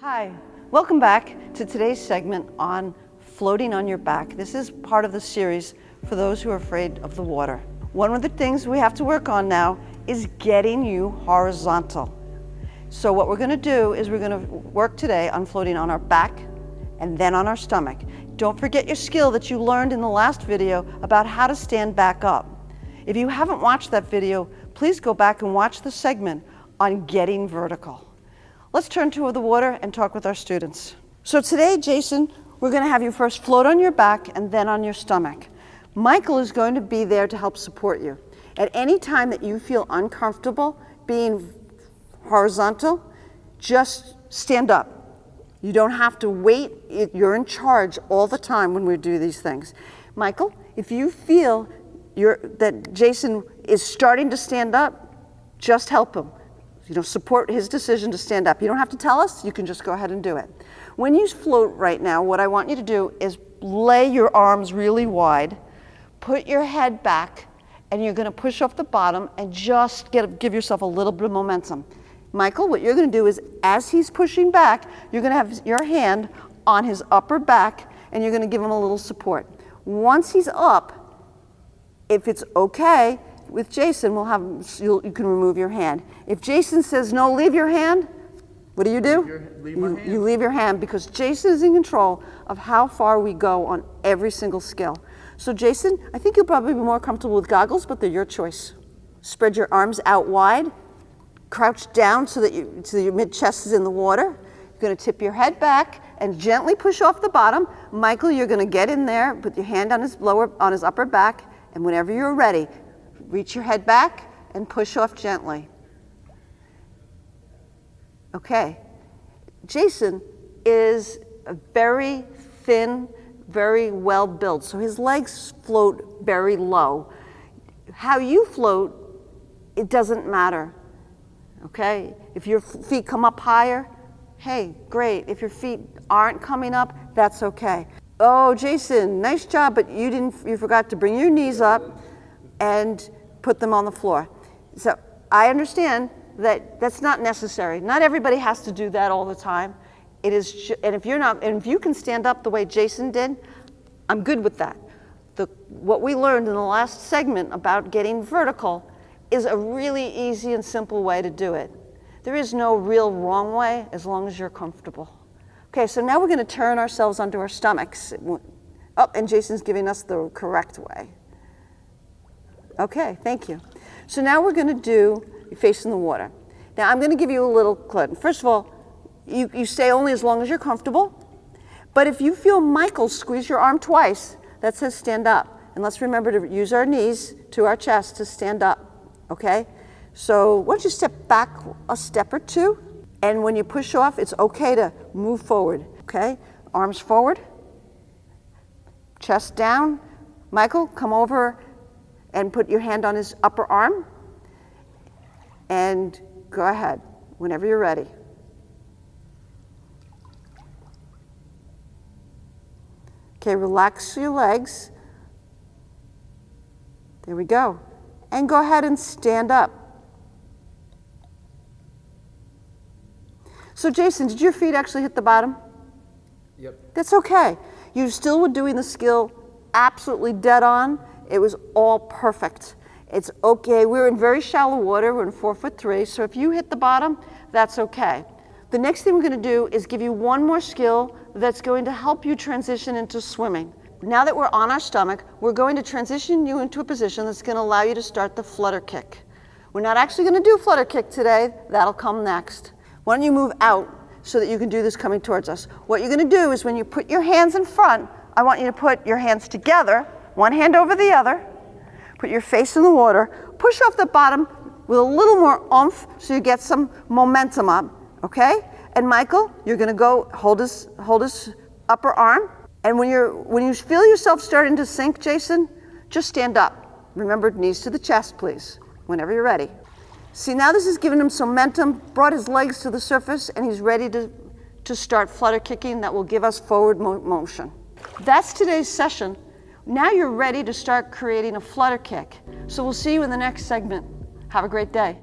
Hi, welcome back to today's segment on floating on your back. This is part of the series for those who are afraid of the water. One of the things we have to work on now is getting you horizontal. So what we're going to do is we're going to work today on floating on our back and then on our stomach. Don't forget your skill that you learned in the last video about how to stand back up. If you haven't watched that video, please go back and watch the segment on getting vertical. Let's turn to the water and talk with our students. So today, Jason, we're going to have you first float on your back and then on your stomach. Michael is going to be there to help support you. At any time that you feel uncomfortable being horizontal, just stand up. You don't have to wait. You're in charge all the time when we do these things. Michael, if you feel that Jason is starting to stand up, just help him. Support his decision to stand up. You don't have to tell us, you can just go ahead and do it. When you float right now, what I want you to do is lay your arms really wide, put your head back, and you're going to push off the bottom and just give yourself a little bit of momentum. Michael, what you're going to do is, as he's pushing back, you're going to have your hand on his upper back, and you're going to give him a little support. Once he's up, if it's okay, with Jason, you can remove your hand. If Jason says, no, leave your hand, what do? You leave your hand, because Jason is in control of how far we go on every single skill. So Jason, I think you'll probably be more comfortable with goggles, but they're your choice. Spread your arms out wide, crouch down so that your mid-chest is in the water. You're going to tip your head back and gently push off the bottom. Michael, you're going to get in there, put your hand on his upper back, and whenever you're ready, reach your head back and push off gently. Okay. Jason is a very thin, very well built, so his legs float very low. How you float, it doesn't matter. Okay? If your feet come up higher, hey, great. If your feet aren't coming up, that's okay. Oh, Jason, nice job, but you forgot to bring your knees up and put them on the floor. So I understand that that's not necessary. Not everybody has to do that all the time. And if you can stand up the way Jason did, I'm good with that. What we learned in the last segment about getting vertical is a really easy and simple way to do it. There is no real wrong way as long as you're comfortable. Okay, so now we're going to turn ourselves onto our stomachs. Oh, and Jason's giving us the correct way. Okay, thank you. So now we're going to do facing the water. Now I'm going to give you a little clue. First of all, you stay only as long as you're comfortable. But if you feel Michael squeeze your arm twice, that says stand up. And let's remember to use our knees to our chest to stand up. Okay? So why don't you step back a step or two, and when you push off, it's okay to move forward. Okay? Arms forward, chest down. Michael, come over and put your hand on his upper arm, and go ahead whenever you're ready. Okay, relax your legs. There we go. And go ahead and stand up. So Jason, did your feet actually hit the bottom? Yep. That's okay. You still were doing the skill absolutely dead on. It was all perfect. It's okay. We're in very shallow water. We're in 4'3", so if you hit the bottom, that's okay. The next thing we're going to do is give you one more skill that's going to help you transition into swimming. Now that we're on our stomach, we're going to transition you into a position that's going to allow you to start the flutter kick. We're not actually going to do flutter kick today. That'll come next. Why don't you move out so that you can do this coming towards us? What you're going to do is when you put your hands in front, I want you to put your hands together, one hand over the other, put your face in the water, push off the bottom with a little more oomph so you get some momentum up, okay? And Michael, you're going to go hold his upper arm, and when you feel yourself starting to sink, Jason, just stand up. Remember, knees to the chest, please, whenever you're ready. See, now this has given him some momentum, brought his legs to the surface, and he's ready to start flutter kicking that will give us forward motion. That's today's session. Now you're ready to start creating a flutter kick. So we'll see you in the next segment. Have a great day.